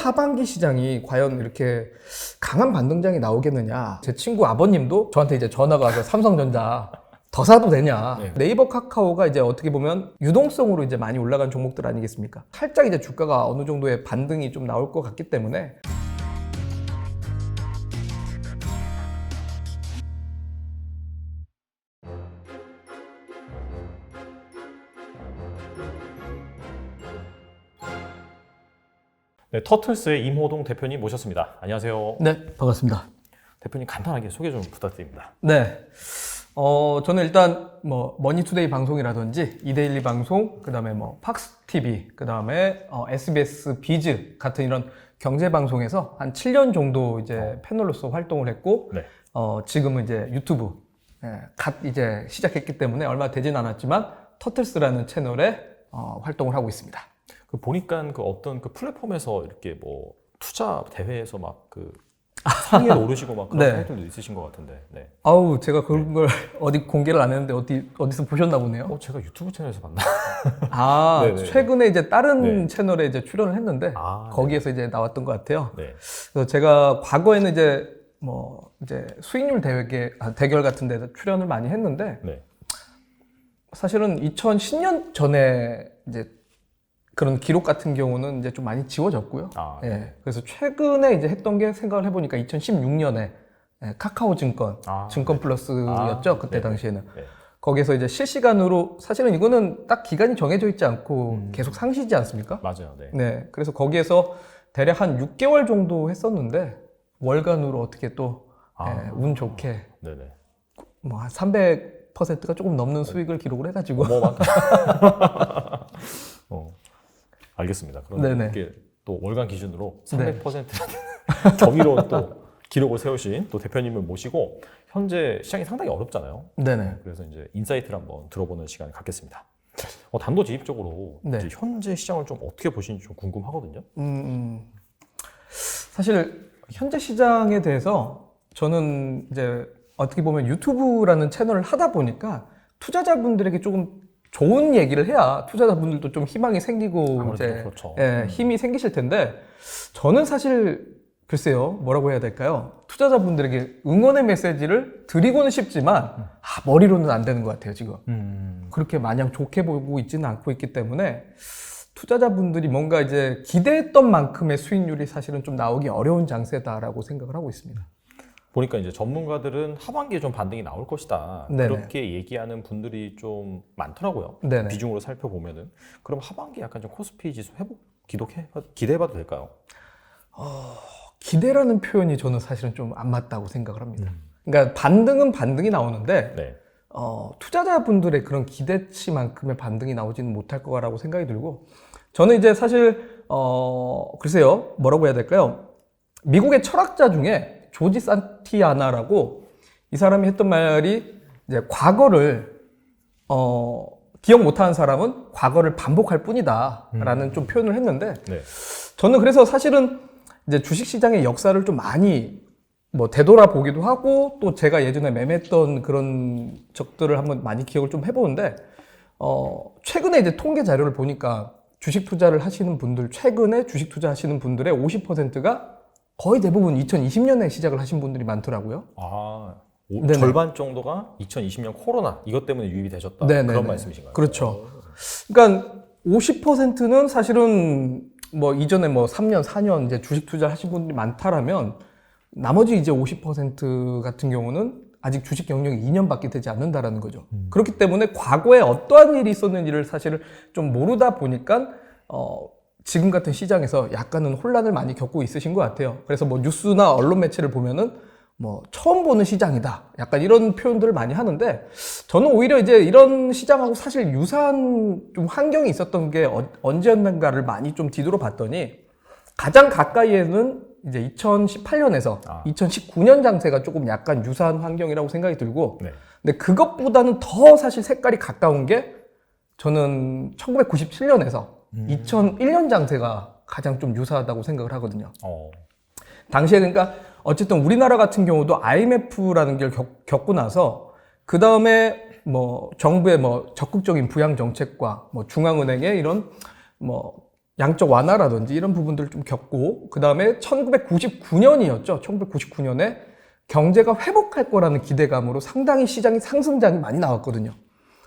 하반기 시장이 과연 이렇게 강한 반등장이 나오겠느냐. 제 친구 아버님도 저한테 이제 전화가 와서 삼성전자 더 사도 되냐. 네. 네이버 카카오가 이제 어떻게 보면 유동성으로 이제 많이 올라간 종목들 아니겠습니까? 살짝 이제 주가가 어느 정도의 반등이 좀 나올 것 같기 때문에 네, 터틀스의 임호동 대표님 모셨습니다. 안녕하세요. 네, 반갑습니다. 대표님 간단하게 소개 좀 부탁드립니다. 네. 저는 일단 뭐 머니투데이 방송이라든지 이데일리 방송, 그다음에 뭐 팍스 TV, 그다음에 SBS 비즈 같은 이런 경제 방송에서 한 7년 정도 이제 패널로서 활동을 했고, 네. 지금은 이제 유튜브 갓 이제 시작했기 때문에 얼마 되진 않았지만 터틀스라는 채널에 활동을 하고 있습니다. 그 보니까 그 어떤 그 플랫폼에서 이렇게 뭐 투자 대회에서 막 그 상위에 오르시고 막 그런 네. 타이틀도 있으신 것 같은데. 네. 아우, 제가 그런 걸 어디 공개를 안 했는데 어디서 보셨나 보네요. 제가 유튜브 채널에서 봤나? 아, 네네. 최근에 이제 다른 네. 채널에 이제 출연을 했는데 거기에서 이제 나왔던 것 같아요. 네. 그래서 제가 과거에는 이제 이제 수익률 대결 같은 데서 출연을 많이 했는데 네. 사실은 2010년 전에 이제 그런 기록 같은 경우는 이제 좀 많이 지워졌고요. 네. 예. 그래서 최근에 이제 했던 게 생각을 해보니까 2016년에 카카오 증권, 증권 플러스였죠. 그때 네. 당시에는. 네. 거기서 이제 실시간으로 사실은 이거는 딱 기간이 정해져 있지 않고 계속 상시지 않습니까? 맞아요. 네. 네. 그래서 거기에서 대략 한 6개월 정도 했었는데 월간으로 어떻게 또 운 좋게 네네. 뭐 한 300%가 조금 넘는 수익을 기록을 해가지고 어마어마하다. 알겠습니다. 그럼 네네. 이렇게 또 월간 기준으로 300% 경이로운 또 기록을 세우신 또 대표님을 모시고 현재 시장이 상당히 어렵잖아요. 네네. 그래서 이제 인사이트를 한번 들어보는 시간을 갖겠습니다. 단도직입적으로 네. 이제 현재 시장을 좀 어떻게 보시는지 좀 궁금하거든요. 사실 현재 시장에 대해서 저는 이제 어떻게 보면 유튜브라는 채널을 하다 보니까 투자자분들에게 조금 좋은 얘기를 해야 투자자분들도 좀 희망이 생기고 이제 그렇죠. 힘이 생기실 텐데 저는 사실 글쎄요 뭐라고 해야 될까요? 투자자분들에게 응원의 메시지를 드리고는 싶지만 머리로는 안 되는 것 같아요 지금. 그렇게 마냥 좋게 보고 있지는 않고 있기 때문에 투자자분들이 뭔가 이제 기대했던 만큼의 수익률이 사실은 좀 나오기 어려운 장세다라고 생각을 하고 있습니다. 보니까 이제 전문가들은 하반기에 좀 반등이 나올 것이다. 네네. 그렇게 얘기하는 분들이 좀 많더라고요. 네네. 비중으로 살펴보면은. 그럼 하반기 약간 좀 코스피 지수 회복 기대해봐도 될까요? 기대라는 표현이 저는 사실은 좀 안 맞다고 생각을 합니다. 그러니까 반등은 반등이 나오는데 네. 투자자분들의 그런 기대치만큼의 반등이 나오지는 못할 거라고 생각이 들고 저는 이제 사실 글쎄요 뭐라고 해야 될까요? 미국의 철학자 중에 조지 산티아나라고 이 사람이 했던 말이 이제 과거를 기억 못하는 사람은 과거를 반복할 뿐이다라는 좀 표현을 했는데 네. 저는 그래서 사실은 이제 주식시장의 역사를 좀 많이 되돌아보기도 하고 또 제가 예전에 매매했던 그런 적들을 한번 많이 기억을 좀 해보는데 최근에 이제 통계 자료를 보니까 주식 투자를 하시는 분들 최근에 주식 투자하시는 분들의 50%가 거의 대부분 2020년에 시작을 하신 분들이 많더라고요. 절반 정도가 2020년 코로나 이것 때문에 유입이 되셨다. 네네네. 그런 말씀이신가요? 그렇죠. 그러니까 50%는 사실은 이전에 3년, 4년 이제 주식 투자 하신 분들이 많다라면 나머지 이제 50% 같은 경우는 아직 주식 경력이 2년밖에 되지 않는다라는 거죠. 그렇기 때문에 과거에 어떠한 일이 있었는지를 사실을 좀 모르다 보니까 지금 같은 시장에서 약간은 혼란을 많이 겪고 있으신 것 같아요. 그래서 뉴스나 언론 매체를 보면은 처음 보는 시장이다. 약간 이런 표현들을 많이 하는데 저는 오히려 이제 이런 시장하고 사실 유사한 좀 환경이 있었던 게 언제였는가를 많이 좀 뒤돌아 봤더니 가장 가까이에는 이제 2018년에서 2019년 장세가 조금 약간 유사한 환경이라고 생각이 들고 네. 근데 그것보다는 더 사실 색깔이 가까운 게 저는 1997년에서 2001년 장세가 가장 좀 유사하다고 생각을 하거든요. 당시에 그러니까 어쨌든 우리나라 같은 경우도 IMF라는 걸 겪고 나서 그 다음에 정부의 적극적인 부양 정책과 중앙은행의 이런 양적 완화라든지 이런 부분들을 좀 겪고 그 다음에 1999년이었죠. 1999년에 경제가 회복할 거라는 기대감으로 상당히 시장이 상승장이 많이 나왔거든요.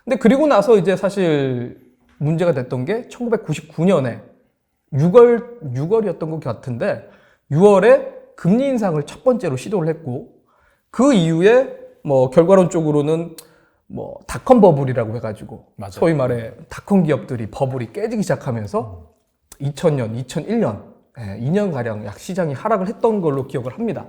근데 그리고 나서 이제 사실 문제가 됐던 게 1999년에 6월이었던 것 같은데 6월에 금리 인상을 첫 번째로 시도를 했고 그 이후에 뭐 결과론적으로는 뭐 닷컴 버블이라고 해가지고 맞아요. 소위 말해 닷컴 기업들이 버블이 깨지기 시작하면서 2000년, 2001년 2년가량 약 시장이 하락을 했던 걸로 기억을 합니다.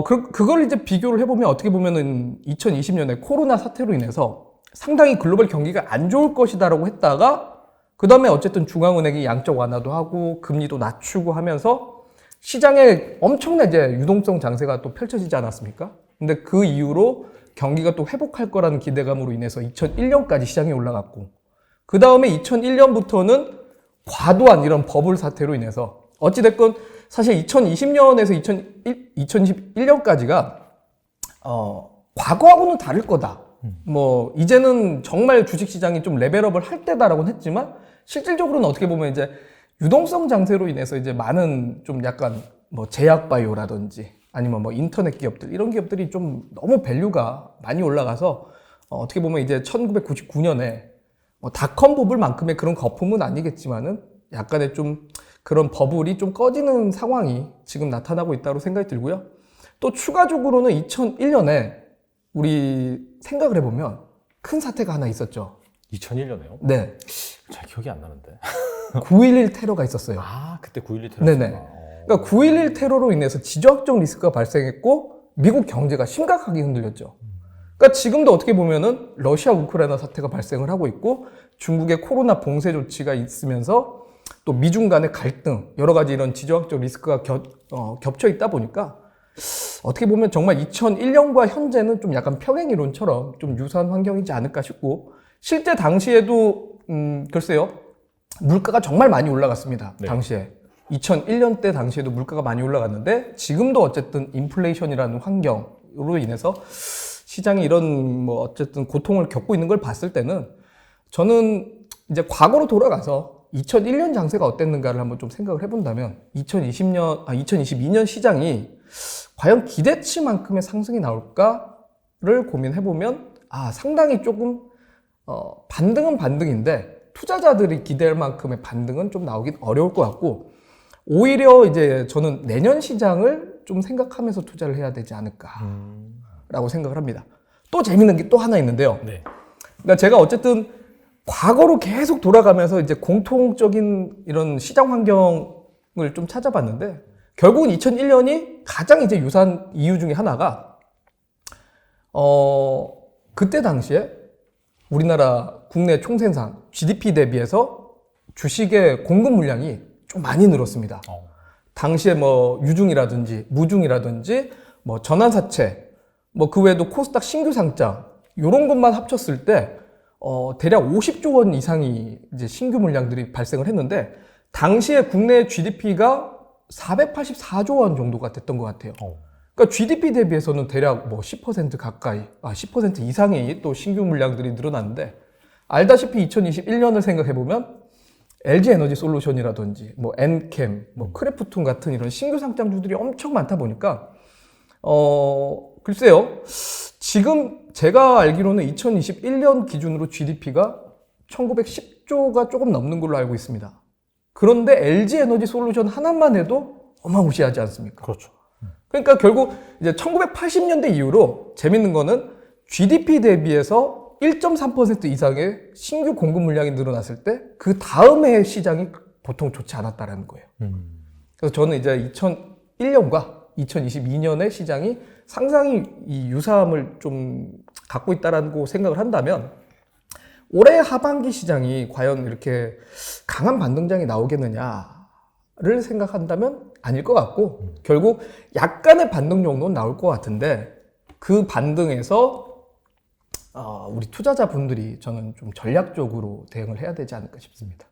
그걸 이제 비교를 해보면 어떻게 보면은 2020년에 코로나 사태로 인해서 상당히 글로벌 경기가 안 좋을 것이다라고 했다가 그 다음에 어쨌든 중앙은행이 양적 완화도 하고 금리도 낮추고 하면서 시장에 엄청난 이제 유동성 장세가 또 펼쳐지지 않았습니까? 근데 그 이후로 경기가 또 회복할 거라는 기대감으로 인해서 2001년까지 시장이 올라갔고 그 다음에 2001년부터는 과도한 이런 버블 사태로 인해서 어찌됐건 사실 2020년에서 2021년까지가 과거하고는 다를 거다. 뭐 이제는 정말 주식시장이 좀 레벨업을 할 때다라고는 했지만 실질적으로는 어떻게 보면 이제 유동성 장세로 인해서 이제 많은 좀 약간 뭐 제약바이오라든지 아니면 뭐 인터넷 기업들 이런 기업들이 좀 너무 밸류가 많이 올라가서 어떻게 보면 이제 1999년에 뭐 닷컴 버블만큼의 그런 거품은 아니겠지만은 약간의 좀 그런 버블이 좀 꺼지는 상황이 지금 나타나고 있다고 생각이 들고요. 또 추가적으로는 2001년에 우리 생각을 해보면 큰 사태가 하나 있었죠. 2001년에요? 네. 잘 기억이 안 나는데. 9.11 테러가 있었어요. 아, 그때 9.11 테러. 네네. 그러니까 9.11 테러로 인해서 지정학적 리스크가 발생했고 미국 경제가 심각하게 흔들렸죠. 그러니까 지금도 어떻게 보면은 러시아 우크라이나 사태가 발생을 하고 있고 중국의 코로나 봉쇄 조치가 있으면서 또 미중 간의 갈등 여러 가지 이런 지정학적 리스크가 겹쳐 있다 보니까 어떻게 보면 정말 2001년과 현재는 좀 약간 평행이론처럼 좀 유사한 환경이지 않을까 싶고 실제 당시에도 글쎄요 물가가 정말 많이 올라갔습니다. 네. 당시에 2001년 때 당시에도 물가가 많이 올라갔는데 지금도 어쨌든 인플레이션이라는 환경으로 인해서 시장이 이런 뭐 어쨌든 고통을 겪고 있는 걸 봤을 때는 저는 이제 과거로 돌아가서 2001년 장세가 어땠는가를 한번 좀 생각을 해본다면 2022년 시장이 과연 기대치만큼의 상승이 나올까를 고민해보면 상당히 조금 반등은 반등인데 투자자들이 기대할 만큼의 반등은 좀 나오긴 어려울 것 같고 오히려 이제 저는 내년 시장을 좀 생각하면서 투자를 해야 되지 않을까라고 생각을 합니다. 또 재밌는 게 또 하나 있는데요. 네. 그러니까 제가 어쨌든 과거로 계속 돌아가면서 이제 공통적인 이런 시장 환경을 좀 찾아봤는데 결국은 2001년이 가장 이제 유사한 이유 중에 하나가 그때 당시에 우리나라 국내 총생산 GDP 대비해서 주식의 공급 물량이 좀 많이 늘었습니다. 당시에 뭐 유중이라든지 무중이라든지 뭐 전환사채 뭐 그 외에도 코스닥 신규 상장 이런 것만 합쳤을 때 대략 50조 원 이상이 이제 신규 물량들이 발생을 했는데 당시에 국내 GDP가 484조 원 정도가 됐던 것 같아요. 그러니까 GDP 대비해서는 대략 뭐 10% 가까이, 10% 이상이 또 신규 물량들이 늘어났는데 알다시피 2021년을 생각해보면 LG에너지솔루션이라든지 뭐 엔캠, 뭐 크래프톤 같은 이런 신규 상장주들이 엄청 많다 보니까 글쎄요. 지금 제가 알기로는 2021년 기준으로 GDP가 1910조가 조금 넘는 걸로 알고 있습니다. 그런데 LG에너지솔루션 하나만 해도 어마무시하지 않습니까? 그렇죠. 그러니까 결국 이제 1980년대 이후로 재밌는 거는 GDP 대비해서 1.3% 이상의 신규 공급 물량이 늘어났을 때 그 다음 해 시장이 보통 좋지 않았다라는 거예요. 그래서 저는 이제 2001년과 2022년의 시장이 상당히 이 유사함을 좀 갖고 있다라고 생각을 한다면 올해 하반기 시장이 과연 이렇게 강한 반등장이 나오겠느냐를 생각한다면 아닐 것 같고 결국 약간의 반등 정도는 나올 것 같은데 그 반등에서 우리 투자자분들이 저는 좀 전략적으로 대응을 해야 되지 않을까 싶습니다.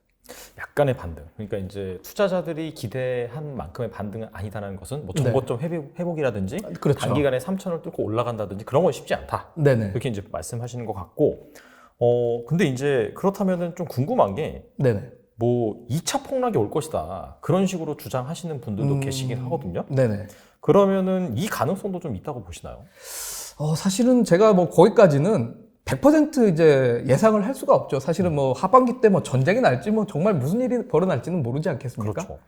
약간의 반등. 그러니까 이제 투자자들이 기대한 만큼의 반등은 아니다라는 것은 뭐 정보점 회복이라든지 그렇죠. 단기간에 3천을 뚫고 올라간다든지 그런 건 쉽지 않다. 네네. 이렇게 이제 말씀하시는 것 같고, 근데 이제 그렇다면은 좀 궁금한 게 네네. 뭐 2차 폭락이 올 것이다. 그런 식으로 주장하시는 분들도 계시긴 하거든요. 네네. 그러면은 이 가능성도 좀 있다고 보시나요? 사실은 제가 뭐 거기까지는 100% 이제 예상을 할 수가 없죠. 사실은 뭐 하반기 때 뭐 전쟁이 날지 뭐 정말 무슨 일이 벌어날지는 모르지 않겠습니까? 그렇죠.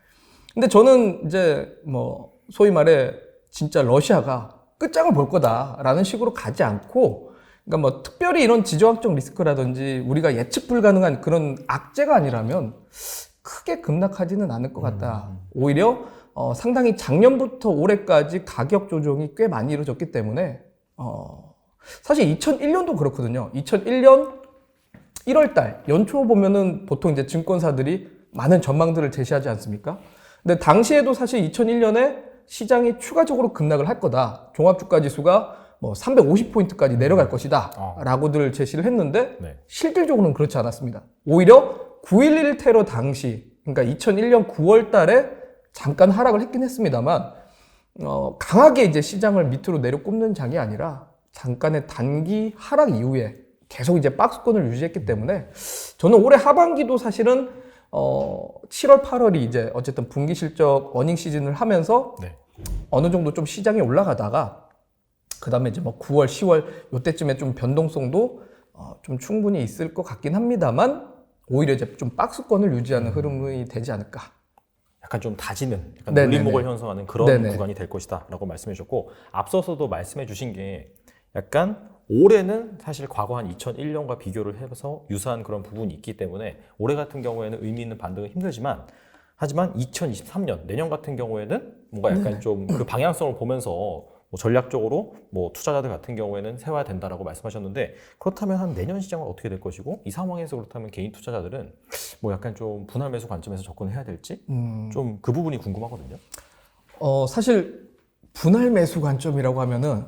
근데 저는 이제 뭐 소위 말해 진짜 러시아가 끝장을 볼 거다라는 식으로 가지 않고, 그러니까 뭐 특별히 이런 지정학적 리스크라든지 우리가 예측 불가능한 그런 악재가 아니라면 크게 급락하지는 않을 것 같다. 오히려 상당히 작년부터 올해까지 가격 조정이 꽤 많이 이루어졌기 때문에 사실 2001년도 그렇거든요. 2001년 1월달 연초 보면은 보통 이제 증권사들이 많은 전망들을 제시하지 않습니까? 근데 당시에도 사실 2001년에 시장이 추가적으로 급락을 할 거다. 종합주가지수가 뭐 350포인트까지 내려갈 것이다. 라고들 제시를 했는데 네. 실질적으로는 그렇지 않았습니다. 오히려 9.11 테러 당시, 그러니까 2001년 9월 달에 잠깐 하락을 했긴 했습니다만 강하게 이제 시장을 밑으로 내려꼽는 장이 아니라 잠깐의 단기 하락 이후에 계속 이제 박스권을 유지했기 때문에 저는 올해 하반기도 사실은 7월, 8월이 이제 어쨌든 분기 실적 어닝 시즌을 하면서 네. 어느 정도 좀 시장이 올라가다가 그 다음에 이제 뭐 9월, 10월 요때쯤에 좀 변동성도 좀 충분히 있을 것 같긴 합니다만 오히려 이제 좀 박스권을 유지하는 흐름이 되지 않을까. 약간 좀 다지는, 약간 네네네. 눌림목을 형성하는 그런 네네. 구간이 될 것이다 라고 말씀해 주셨고, 앞서서도 말씀해 주신 게 약간 올해는 사실 과거 한 2001년과 비교를 해서 유사한 그런 부분이 있기 때문에 올해 같은 경우에는 의미 있는 반등은 힘들지만, 하지만 2023년 내년 같은 경우에는 뭔가 약간 좀 그 방향성을 보면서 뭐 전략적으로 뭐 투자자들 같은 경우에는 세워야 된다라고 말씀하셨는데, 그렇다면 한 내년 시장은 어떻게 될 것이고, 이 상황에서 그렇다면 개인 투자자들은 뭐 약간 좀 분할 매수 관점에서 접근을 해야 될지 좀 그 부분이 궁금하거든요. 사실 분할 매수 관점이라고 하면은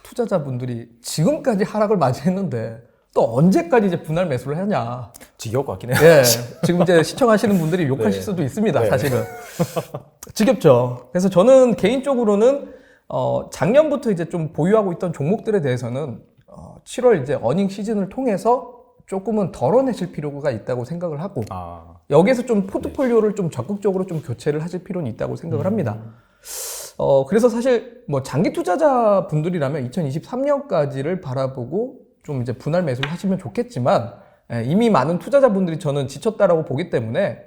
투자자분들이 지금까지 하락을 맞이했는데 또 언제까지 이제 분할 매수를 하냐. 지겨울 것 같긴 해요. 예, 지금 이제 시청하시는 분들이 욕하실 네. 수도 있습니다. 네. 사실은 지겹죠. 그래서 저는 개인적으로는 작년부터 이제 좀 보유하고 있던 종목들에 대해서는 7월 이제 어닝 시즌을 통해서 조금은 덜어내실 필요가 있다고 생각을 하고 여기에서 좀 포트폴리오를 좀 적극적으로 좀 교체를 하실 필요는 있다고 생각을 합니다. 그래서 사실 뭐 장기 투자자 분들이라면 2023년까지를 바라보고 좀 이제 분할 매수를 하시면 좋겠지만, 이미 많은 투자자분들이 저는 지쳤다라고 보기 때문에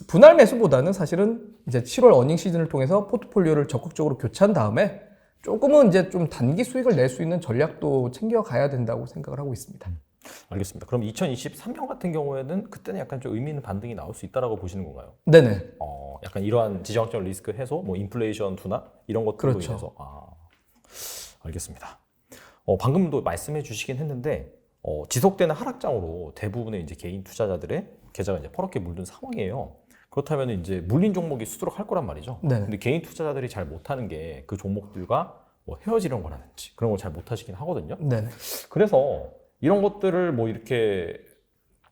분할 매수보다는 사실은 이제 7월 어닝 시즌을 통해서 포트폴리오를 적극적으로 교체한 다음에 조금은 이제 좀 단기 수익을 낼 수 있는 전략도 챙겨가야 된다고 생각을 하고 있습니다. 알겠습니다. 그럼 2023년 같은 경우에는 그때는 약간 좀 의미 있는 반등이 나올 수 있다라고 보시는 건가요? 네네. 약간 이러한 지정학적 리스크 해소, 뭐 인플레이션 둔화 이런 것들로 그렇죠. 인해서 알겠습니다. 방금도 말씀해 주시긴 했는데 지속되는 하락장으로 대부분의 이제 개인 투자자들의 계좌가 이제 퍼렇게 물든 상황이에요. 그렇다면 이제 물린 종목이 수두룩할 거란 말이죠. 네. 근데 개인 투자자들이 잘 못하는 게 그 종목들과 뭐 헤어지는 거라든지 그런 걸 잘 못하시긴 하거든요. 네네. 그래서 이런 것들을 뭐 이렇게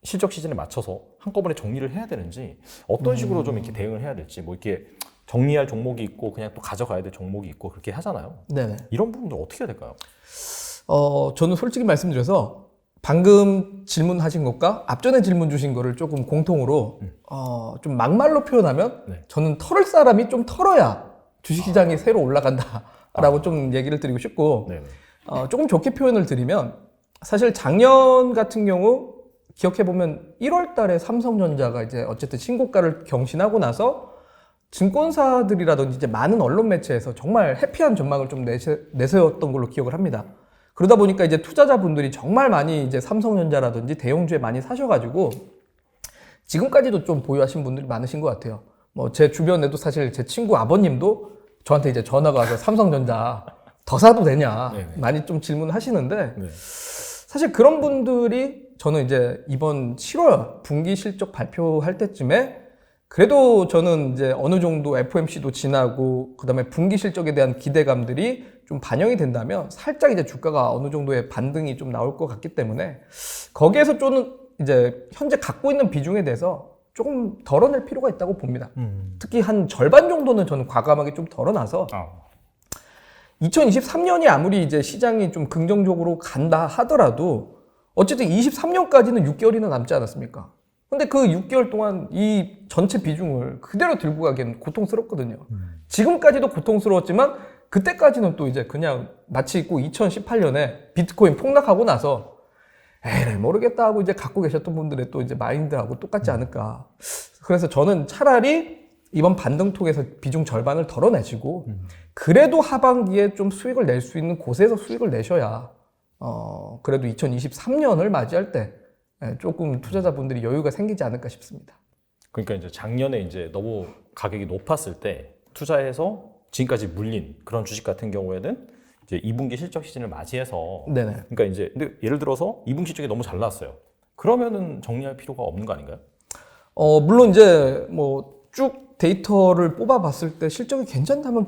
실적 시즌에 맞춰서 한꺼번에 정리를 해야 되는지, 어떤 식으로 좀 이렇게 대응을 해야 될지, 뭐 이렇게 정리할 종목이 있고 그냥 또 가져가야 될 종목이 있고 그렇게 하잖아요. 네네. 이런 부분들 어떻게 해야 될까요? 저는 솔직히 말씀드려서 방금 질문하신 것과 앞전에 질문 주신 거를 조금 공통으로 좀 막말로 표현하면 네. 저는 털을 사람이 좀 털어야 주식시장이 새로 올라간다라고 좀 얘기를 드리고 싶고, 네네. 조금 좋게 표현을 드리면 사실 작년 같은 경우 기억해보면 1월 달에 삼성전자가 이제 어쨌든 신고가를 경신하고 나서 증권사들이라든지 이제 많은 언론 매체에서 정말 해피한 전망을 좀 내세웠던 걸로 기억을 합니다. 그러다 보니까 이제 투자자분들이 정말 많이 이제 삼성전자라든지 대형주에 많이 사셔가지고 지금까지도 좀 보유하신 분들이 많으신 것 같아요. 뭐 제 주변에도 사실 제 친구 아버님도 저한테 이제 전화가 와서 삼성전자 더 사도 되냐 네네. 많이 좀 질문을 하시는데, 네. 사실 그런 분들이 저는 이제 이번 7월 분기 실적 발표할 때쯤에 그래도 저는 이제 어느 정도 FOMC도 지나고 그다음에 분기 실적에 대한 기대감들이 좀 반영이 된다면 살짝 이제 주가가 어느 정도의 반등이 좀 나올 것 같기 때문에 거기에서 좀 이제 현재 갖고 있는 비중에 대해서 조금 덜어낼 필요가 있다고 봅니다. 특히 한 절반 정도는 저는 과감하게 좀 덜어놔서 2023년이 아무리 이제 시장이 좀 긍정적으로 간다 하더라도 어쨌든 23년까지는 6개월이나 남지 않았습니까? 근데 그 6개월 동안 이 전체 비중을 그대로 들고 가기엔 고통스럽거든요. 지금까지도 고통스러웠지만 그때까지는 또 이제 그냥 마치 있고 2018년에 비트코인 폭락하고 나서 에이 모르겠다 하고 이제 갖고 계셨던 분들의 또 이제 마인드하고 똑같지 않을까. 그래서 저는 차라리 이번 반등통에서 비중 절반을 덜어내시고 그래도 하반기에 좀 수익을 낼 수 있는 곳에서 수익을 내셔야 그래도 2023년을 맞이할 때 조금 투자자분들이 여유가 생기지 않을까 싶습니다. 그러니까 이제 작년에 이제 너무 가격이 높았을 때 투자해서 지금까지 물린 그런 주식 같은 경우에는 이제 2분기 실적 시즌을 맞이해서 네네. 그러니까 이제 근데 예를 들어서 2분기 실적이 너무 잘 나왔어요. 그러면은 정리할 필요가 없는 거 아닌가요? 물론 이제 뭐 쭉 데이터를 뽑아봤을 때 실적이 괜찮다면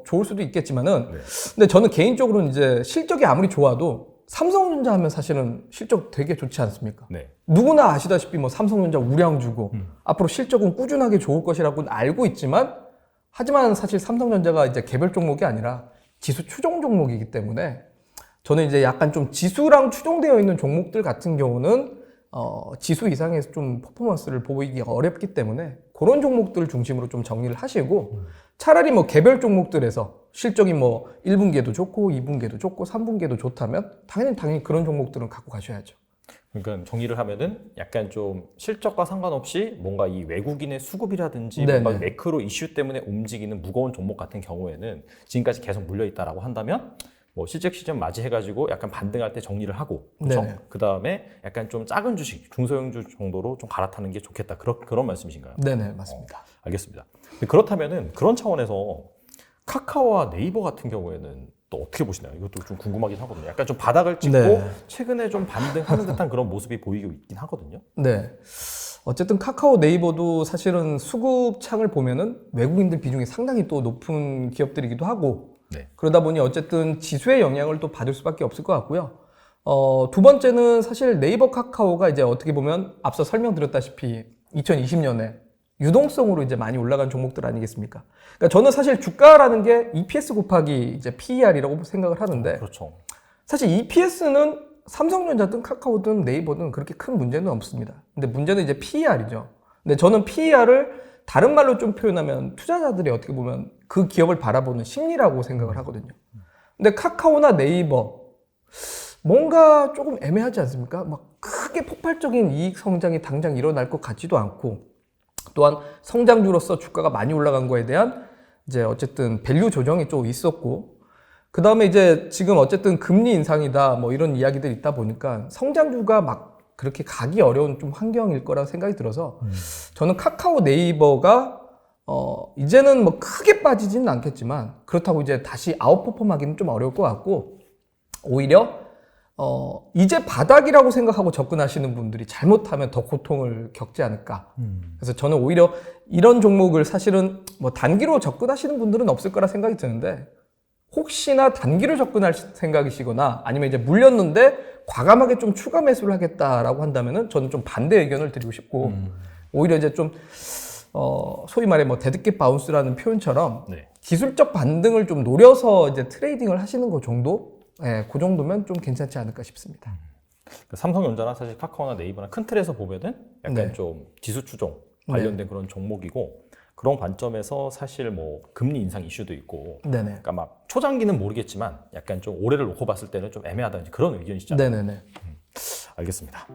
좋을 수도 있겠지만은, 네. 근데 저는 개인적으로는 이제 실적이 아무리 좋아도 삼성전자 하면 사실은 실적 되게 좋지 않습니까? 네. 누구나 아시다시피 뭐 삼성전자 우량주고 앞으로 실적은 꾸준하게 좋을 것이라고는 알고 있지만, 하지만 사실 삼성전자가 이제 개별 종목이 아니라 지수 추종 종목이기 때문에 저는 이제 약간 좀 지수랑 추종되어 있는 종목들 같은 경우는 지수 이상에서 좀 퍼포먼스를 보이기가 어렵기 때문에 그런 종목들 중심으로 좀 정리를 하시고 차라리 뭐 개별 종목들에서 실적이 뭐 1분기에도 좋고 2분기에도 좋고 3분기에도 좋다면 당연히 그런 종목들은 갖고 가셔야죠. 그러니까 정리를 하면은 약간 좀 실적과 상관없이 뭔가 이 외국인의 수급이라든지 네네. 뭔가 매크로 이슈 때문에 움직이는 무거운 종목 같은 경우에는 지금까지 계속 물려 있다라고 한다면 뭐 실적 시즌 맞이해가지고 약간 반등할 때 정리를 하고 그렇죠? 네네. 그 다음에 약간 좀 작은 주식 중소형주 정도로 좀 갈아타는 게 좋겠다 그런 말씀이신가요? 네네, 맞습니다. 알겠습니다. 근데 그렇다면은 그런 차원에서 카카오와 네이버 같은 경우에는 또 어떻게 보시나요? 이것도 좀 궁금하긴 하거든요. 약간 좀 바닥을 찍고 네. 최근에 좀 반등하는 듯한 그런 모습이 보이고 있긴 하거든요. 네. 어쨌든 카카오 네이버도 사실은 수급창을 보면은 외국인들 비중이 상당히 또 높은 기업들이기도 하고 네. 그러다 보니 어쨌든 지수의 영향을 또 받을 수밖에 없을 것 같고요. 두 번째는 사실 네이버 카카오가 이제 어떻게 보면 앞서 설명드렸다시피 2020년에 유동성으로 이제 많이 올라간 종목들 아니겠습니까? 그러니까 저는 사실 주가라는 게 EPS 곱하기 이제 PER이라고 생각을 하는데 그렇죠. 사실 EPS는 삼성전자든 카카오든 네이버든 그렇게 큰 문제는 없습니다. 근데 문제는 이제 PER이죠. 근데 저는 PER을 다른 말로 좀 표현하면 투자자들이 어떻게 보면 그 기업을 바라보는 심리라고 생각을 하거든요. 근데 카카오나 네이버 뭔가 조금 애매하지 않습니까? 막 크게 폭발적인 이익 성장이 당장 일어날 것 같지도 않고 또한 성장주로서 주가가 많이 올라간 거에 대한 이제 어쨌든 밸류 조정이 좀 있었고 그 다음에 이제 지금 어쨌든 금리 인상이다 뭐 이런 이야기들이 있다 보니까 성장주가 막 그렇게 가기 어려운 좀 환경일 거라 생각이 들어서 저는 카카오 네이버가 이제는 뭐 크게 빠지지는 않겠지만 그렇다고 이제 다시 아웃퍼폼하기는 좀 어려울 것 같고 오히려 이제 바닥이라고 생각하고 접근하시는 분들이 잘못하면 더 고통을 겪지 않을까. 그래서 저는 오히려 이런 종목을 사실은 뭐 단기로 접근하시는 분들은 없을 거라 생각이 드는데 혹시나 단기로 접근할 생각이시거나 아니면 이제 물렸는데 과감하게 좀 추가 매수를 하겠다라고 한다면은 저는 좀 반대 의견을 드리고 싶고 오히려 이제 좀 소위 말해 뭐 데드캣 바운스라는 표현처럼 네. 기술적 반등을 좀 노려서 이제 트레이딩을 하시는 것 정도, 그 정도면 좀 괜찮지 않을까 싶습니다. 삼성전자나 사실 카카오나 네이버나 큰 틀에서 보면은 약간 네. 좀 지수 추종 관련된 그런 종목이고 그런 관점에서 사실 뭐 금리 인상 이슈도 있고 네네. 그러니까 막 초장기는 모르겠지만 약간 좀 올해를 놓고 봤을 때는 좀 애매하다 그런 의견이시잖아요. 네네네. 알겠습니다.